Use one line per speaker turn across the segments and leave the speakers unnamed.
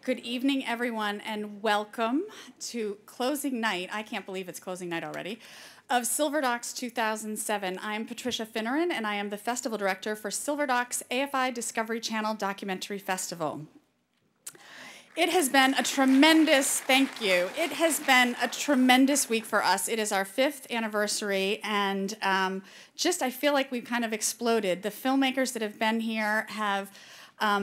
Good evening, everyone, and welcome to closing night. I can't believe it's closing night already. Of Silverdocs 2007. I'm Patricia Finneran, and I am the Festival Director for Silverdocs AFI Discovery Channel Documentary Festival. It has been a tremendous, thank you. It has been a tremendous week for us. It is our 5th anniversary, and I feel like we've kind of exploded. The filmmakers that have been here have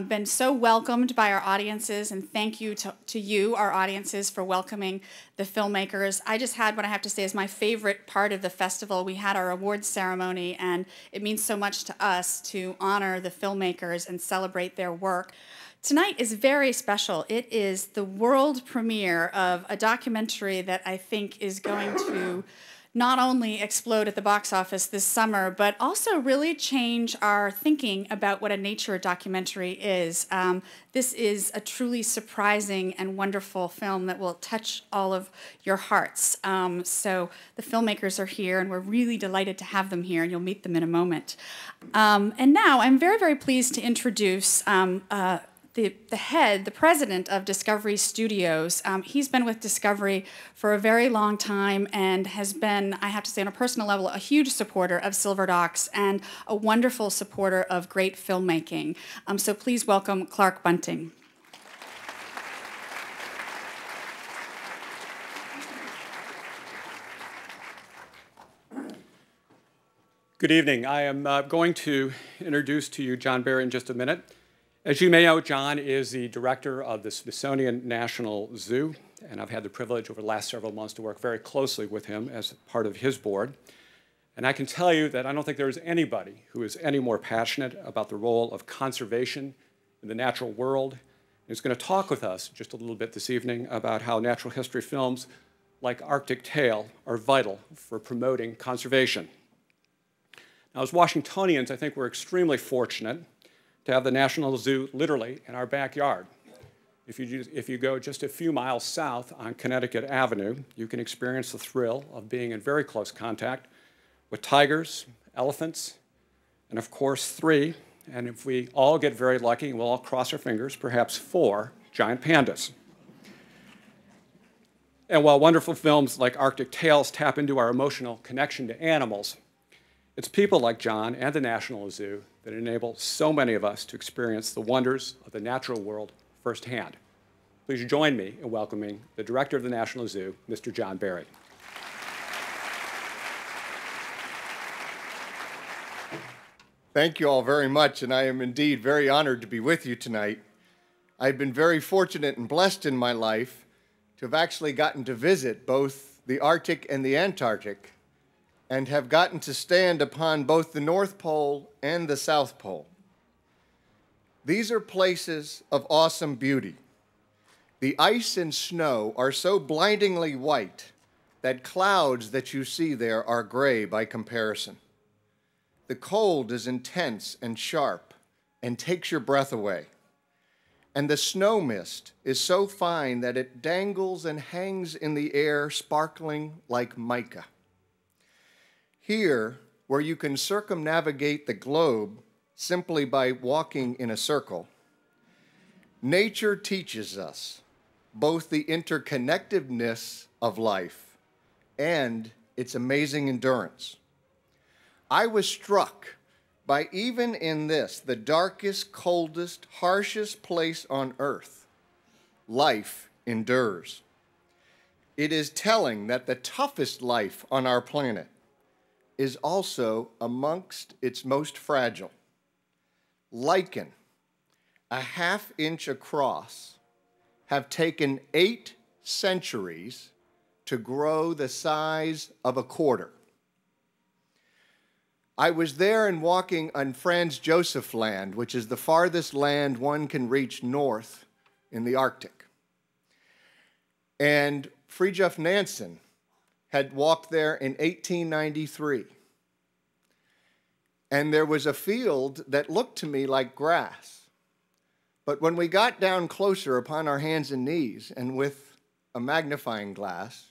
been so welcomed by our audiences, and thank you to you, our audiences, for welcoming the filmmakers. I just had what I have to say is my favorite part of the festival. We had our awards ceremony, and it means so much to us to honor the filmmakers and celebrate their work. Tonight is very special. It is the world premiere of a documentary that I think is going to not only explode at the box office this summer, but also really change our thinking about what a nature documentary is. This is a truly surprising and wonderful film that will touch all of your hearts. So the filmmakers are here, and we're really delighted to have them here, and you'll meet them in a moment. And now I'm very, very pleased to introduce the president of Discovery Studios. He's been with Discovery for a very long time and has been, I have to say on a personal level, a huge supporter of Silverdocs and a wonderful supporter of great filmmaking. So please welcome Clark Bunting.
Good evening. I am going to introduce to you John Barry in just a minute. As you may know, John is the director of the Smithsonian National Zoo, and I've had the privilege over the last several months to work very closely with him as part of his board. And I can tell you that I don't think there's anybody who is any more passionate about the role of conservation in the natural world. He's going to talk with us just a little bit this evening about how natural history films like Arctic Tale are vital for promoting conservation. Now, as Washingtonians, I think we're extremely fortunate to have the National Zoo literally in our backyard. If you go just a few miles south on Connecticut Avenue, you can experience the thrill of being in very close contact with tigers, elephants, and of course 3, and if we all get very lucky, we'll all cross our fingers, perhaps 4 giant pandas. And while wonderful films like Arctic Tales tap into our emotional connection to animals, it's people like John and the National Zoo that enable so many of us to experience the wonders of the natural world firsthand. Please join me in welcoming the director of the National Zoo, Mr. John Barry.
Thank you all very much, and I am indeed very honored to be with you tonight. I've been very fortunate and blessed in my life to have actually gotten to visit both the Arctic and the Antarctic, and have gotten to stand upon both the North Pole and the South Pole. These are places of awesome beauty. The ice and snow are so blindingly white that clouds that you see there are gray by comparison. The cold is intense and sharp and takes your breath away. And the snow mist is so fine that it dangles and hangs in the air, sparkling like mica. Here, where you can circumnavigate the globe simply by walking in a circle, nature teaches us both the interconnectedness of life and its amazing endurance. I was struck by even in this, the darkest, coldest, harshest place on earth, life endures. It is telling that the toughest life on our planet is also amongst its most fragile. Lichen, a ½ inch across, have taken 8 centuries to grow the size of a quarter. I was there and walking on Franz Josef Land, which is the farthest land one can reach north in the Arctic. And Fridtjof Nansen had walked there in 1893. And there was a field that looked to me like grass. But when we got down closer upon our hands and knees and with a magnifying glass,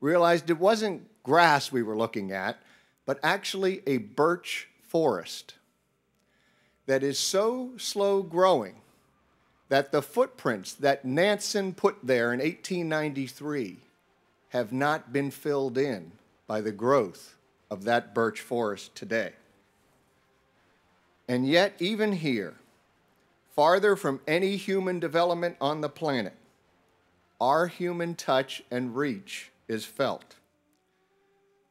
realized it wasn't grass we were looking at, but actually a birch forest that is so slow growing that the footprints that Nansen put there in 1893 have not been filled in by the growth of that birch forest today. And yet, even here, farther from any human development on the planet, our human touch and reach is felt.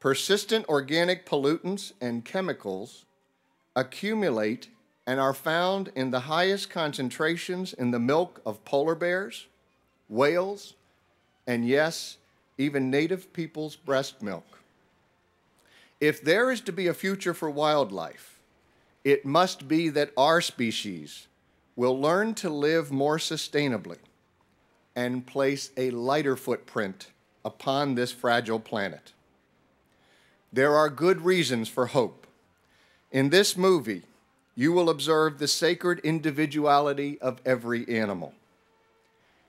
Persistent organic pollutants and chemicals accumulate and are found in the highest concentrations in the milk of polar bears, whales, and yes, even native people's breast milk. If there is to be a future for wildlife, it must be that our species will learn to live more sustainably and place a lighter footprint upon this fragile planet. There are good reasons for hope. In this movie, you will observe the sacred individuality of every animal.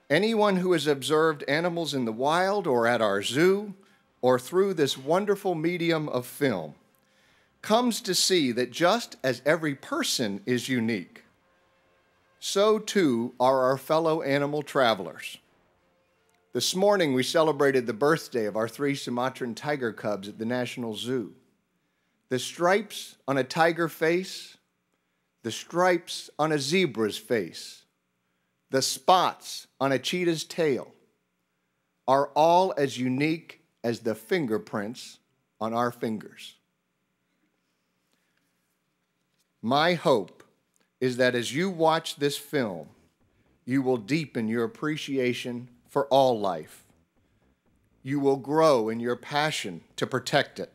Anyone who has observed animals in the wild or at our zoo or through this wonderful medium of film comes to see that just as every person is unique, so too are our fellow animal travelers. This morning we celebrated the birthday of our 3 Sumatran tiger cubs at the National Zoo. The stripes on a tiger face, the stripes on a zebra's face, the spots on a cheetah's tail are all as unique as the fingerprints on our fingers. My hope is that as you watch this film, you will deepen your appreciation for all life. You will grow in your passion to protect it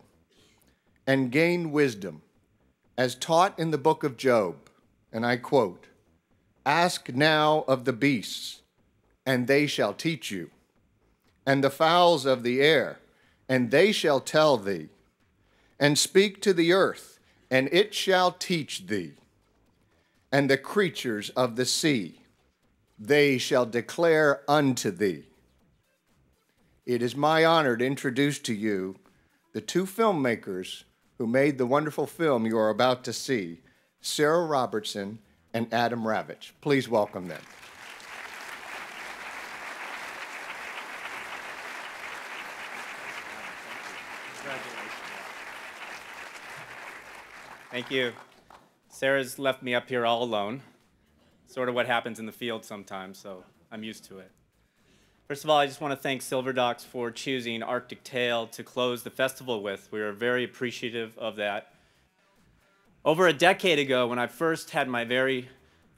and gain wisdom, as taught in the book of Job, and I quote, "Ask now of the beasts, and they shall teach you, and the fowls of the air, and they shall tell thee, and speak to the earth, and it shall teach thee, and the creatures of the sea, they shall declare unto thee." It is my honor to introduce to you the 2 filmmakers who made the wonderful film you are about to see, Sarah Robertson and Adam Ravitch. Please welcome them.
Thank you. Sarah's left me up here all alone. Sort of what happens in the field sometimes, so I'm used to it. First of all, I just want to thank Silverdocs for choosing Arctic Tale to close the festival with. We are very appreciative of that. Over a decade ago, when I first had my very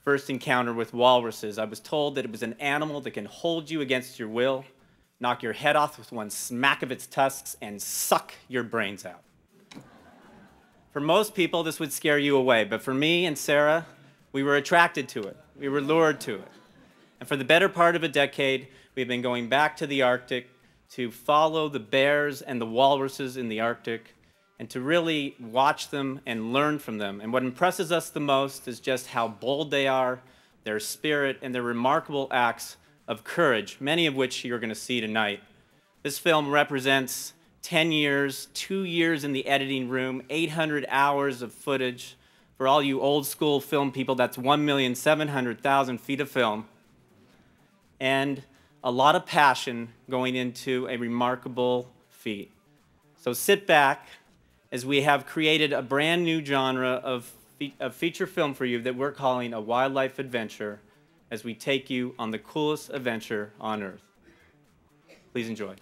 first encounter with walruses, I was told that it was an animal that can hold you against your will, knock your head off with one smack of its tusks, and suck your brains out. For most people, this would scare you away, but for me and Sarah, we were attracted to it. We were lured to it. And for the better part of a decade, we've been going back to the Arctic to follow the bears and the walruses in the Arctic and to really watch them and learn from them. And what impresses us the most is just how bold they are, their spirit, and their remarkable acts of courage, many of which you're going to see tonight. This film represents 10 years, 2 years in the editing room, 800 hours of footage. For all you old school film people, that's 1,700,000 feet of film. And a lot of passion going into a remarkable feat. So sit back as we have created a brand new genre of feature film for you that we're calling a wildlife adventure as we take you on the coolest adventure on Earth. Please enjoy.